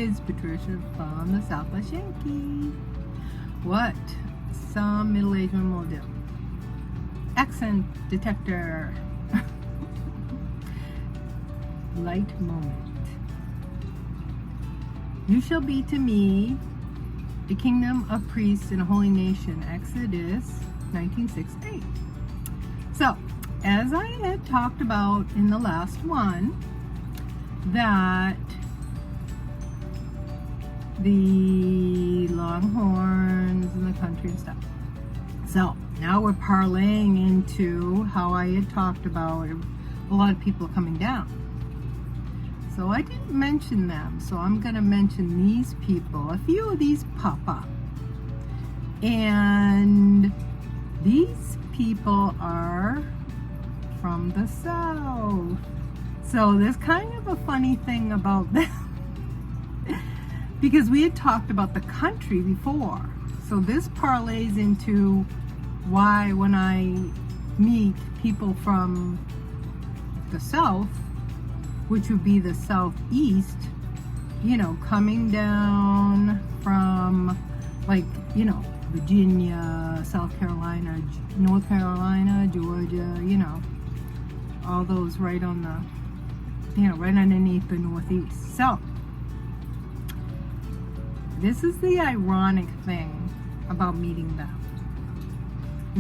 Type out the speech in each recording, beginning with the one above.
is Patricia from the Southwest Yankee. What some middle-aged women will do. Accent detector. Light moment. You shall be to me a kingdom of priests and a holy nation. Exodus 19:6-8. So, as I had talked about in the last one, that the Longhorns and the country and stuff. So, now we're parlaying into how I had talked about a lot of people coming down. So I didn't mention them, so I'm going to mention these people. A few of these pop up. And these people are from the South. So there's kind of a funny thing about them. Because we had talked about the country before. So this parlays into why when I meet people from the South, which would be the Southeast, you know, coming down from, like, you know, Virginia, South Carolina, North Carolina, Georgia, you know, all those right on the, you know, right underneath the Northeast. So, this is the ironic thing about meeting them.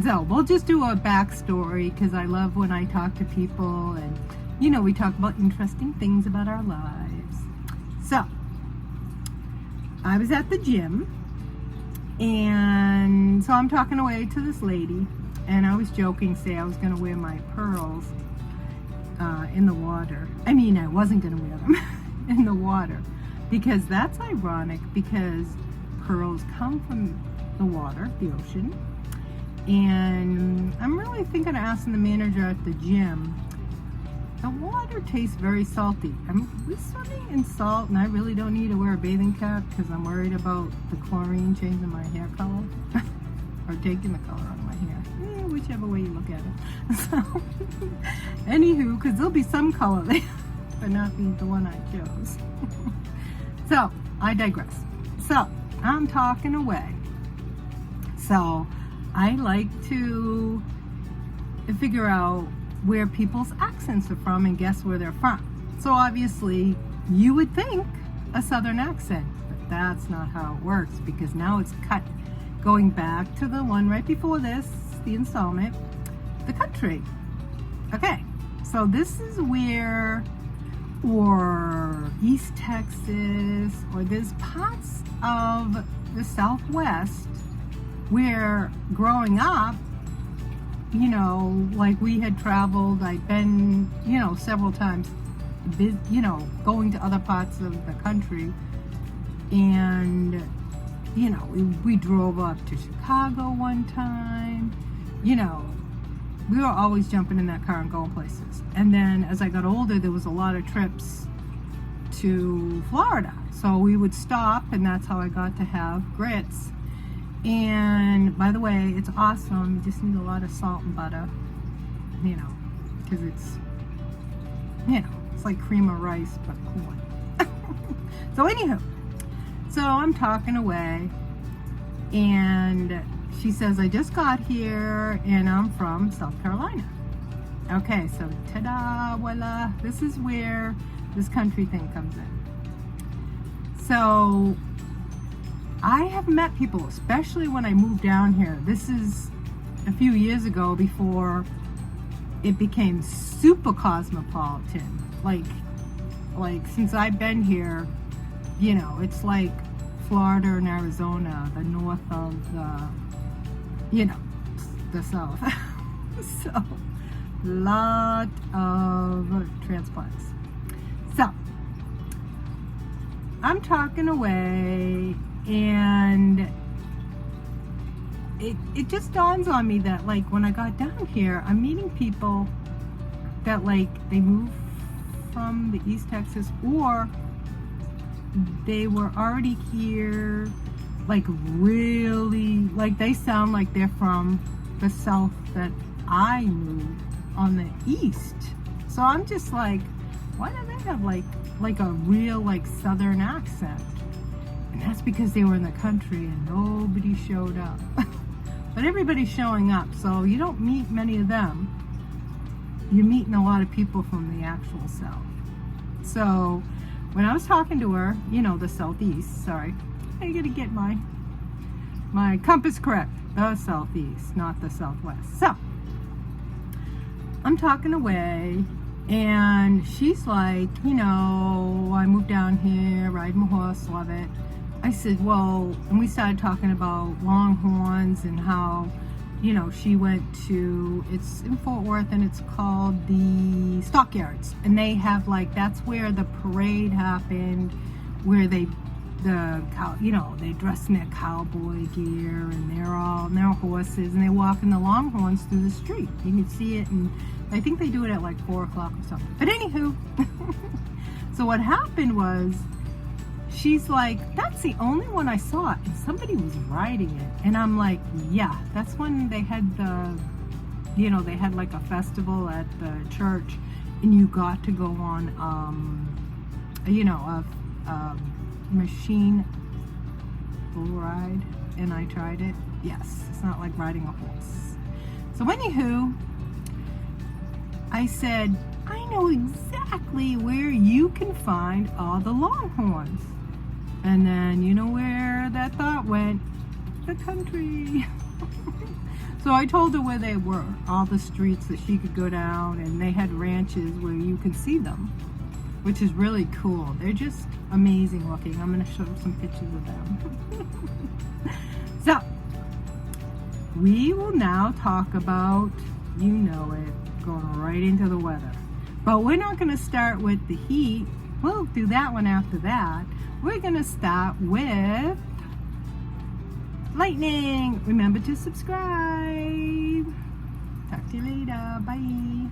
So, we'll just do a backstory, because I love when I talk to people and, you know, we talk about interesting things about our lives. So, I was at the gym, and so I'm talking away to this lady, and I was joking, say I was going to wear my pearls in the water. I mean, I wasn't going to wear them in the water, because that's ironic, because pearls come from the water, the ocean, and I'm really thinking of asking the manager at the gym. The water tastes very salty. We're swimming in salt, and I really don't need to wear a bathing cap because I'm worried about the chlorine changing my hair color or taking the color out of my hair. Whichever way you look at it. So, anywho, because there'll be some color there, but not the one I chose. So, I digress. So, I'm talking away. So, I like to figure out where people's accents are from and guess where they're from. So obviously you would think a Southern accent, but that's not how it works, because now it's cut going back to the one right before this, the installment, the country. Okay, so this is where, or East Texas, or there's parts of the Southwest where growing up, you know, like we had traveled, I'd been, you know, several times, you know, going to other parts of the country, and, you know, we drove up to Chicago one time, you know, we were always jumping in that car and going places. And then as I got older, there was a lot of trips to Florida, so we would stop, and that's how I got to have grits. And by the way, it's awesome. You just need a lot of salt and butter, you know, because it's, you know, it's like cream of rice, but corn. So anywho, so I'm talking away, and she says, I just got here, and I'm from South Carolina. Okay, so ta-da, voila, this is where this country thing comes in. So, I have met people, especially when I moved down here. This is a few years ago, before it became super cosmopolitan. Like since I've been here, you know, it's like Florida and Arizona, the north of the, you know, the South. So, lot of transplants. So, I'm talking away, and it just dawns on me that, like, when I got down here, I'm meeting people that, like, they moved from the East Texas, or they were already here, like, really, like, they sound like they're from the South that I knew on the East. So I'm just like, why do they have like a real, like, Southern accent? And that's because they were in the country and nobody showed up. But everybody's showing up, so you don't meet many of them. You're meeting a lot of people from the actual South. So when I was talking to her, you know, the Southeast, sorry, I gotta get my compass correct. The Southeast, not the Southwest. So I'm talking away, and she's like, you know, I moved down here, ride my horse, love it. I said, well, and we started talking about Longhorns and how, you know, she went to, it's in Fort Worth, and it's called the Stockyards. And they have, like, that's where the parade happened, where they, you know, they dress in their cowboy gear, and they're all, and their horses, and they walk in the Longhorns through the street. You can see it, and I think they do it at like 4 o'clock or something. But anywho, so what happened was, she's like, that's the only one I saw, and somebody was riding it. And I'm like, yeah, that's when they had the, you know, they had like a festival at the church, and you got to go on, you know, a machine bull ride, and I tried it. Yes, it's not like riding a horse. So anywho, I said, I know exactly where you can find all the Longhorns. And then, you know where that thought went? The country. So I told her where they were, all the streets that she could go down, and they had ranches where you can see them, which is really cool. They're just amazing looking. I'm going to show some pictures of them. So, we will now talk about, you know it, going right into the weather. But we're not going to start with the heat. We'll do that one after that. We're going to start with lightning. Remember to subscribe. Talk to you later. Bye.